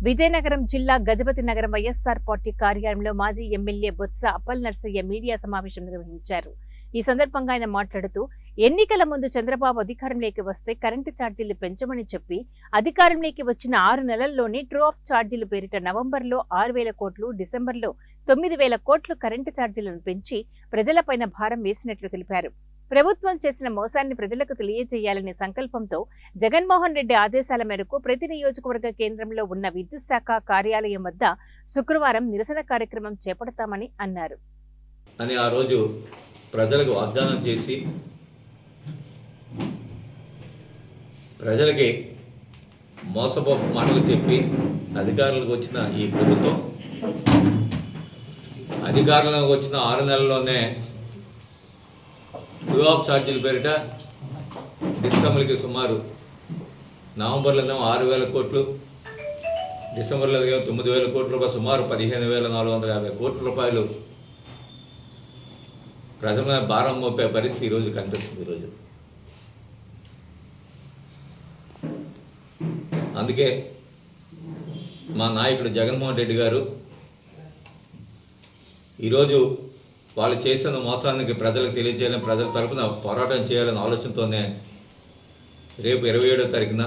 విజయనగరం జిల్లా గజపతి నగరం వైఎస్ఆర్ పార్టీ కార్యాలయంలో మాజీ ఎమ్మెల్యే బొత్స అప్పల్ నర్సయ్య మీడియా సమావేశం నిర్వహించారు. ఈ సందర్భంగా ఆయన మాట్లాడుతూ, ఎన్నికల ముందు చంద్రబాబు అధికారంలోకి వస్తే కరెంటు ఛార్జీలు పెంచమని చెప్పి అధికారంలోకి వచ్చిన 6 నెలల్లోనే ట్రూ ఆఫ్ ఛార్జీలు పేరిట నవంబర్లో 6,000 కోట్లు, డిసెంబర్లో 9,000 కోట్లు కరెంటు ఛార్జీలను పెంచి ప్రజలపైన భారం వేసినట్లు తెలిపారు. ప్రభుత్వం చేసిన మోసాన్ని ప్రజలకు తెలియజేయాలనే సంకల్పంతో జగన్మోహన్ రెడ్డి ఆదేశాల మేరకు ప్రతి నియోజకవర్గ కేంద్రంలో ఉన్న విద్యుత్ శాఖ కార్యాలయం వద్ద శుక్రవారం నిరసన కార్యక్రమం చేపడతామని అన్నారు. అని ఆ రోజు ప్రజలకు వాగ్దానం చేసి ప్రజలకి మోసపోపు మాటలు చెప్పి అధికారులకు వచ్చిన ఈ ప్రభుత్వం అధికారంలోకి వచ్చిన 6 నెలల్లోనే ట్రూ ఆఫ్ ఛార్జీల పేరిట డిస్కమ్లకి సుమారు నవంబర్లో 6,000 కోట్లు, డిసెంబర్లో 9,000 కోట్ల రూపాయలు, సుమారు 15,450 కోట్ల రూపాయలు ప్రజల మీద భారం మోపే పరిస్థితి ఈరోజు కనిపిస్తుంది. ఈరోజు అందుకే మా నాయకుడు జగన్మోహన్ రెడ్డి గారు ఈరోజు వాళ్ళు చేసిన మోసానికి ప్రజలకు తెలియజేయాలని, ప్రజల తరపున పోరాటం చేయాలనే ఆలోచనతోనే రేపు 27వ తారీఖున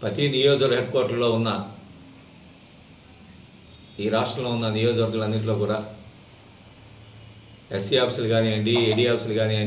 ప్రతి నియోజకవర్గ హెడ్ క్వార్టర్లో ఉన్న ఈ రాష్ట్రంలో ఉన్న నియోజకవర్గాలన్నింటిలో కూడా ఎస్సీ ఆఫీసులు కానివ్వండి, ఏడీ ఆఫీసులు కానివ్వండి,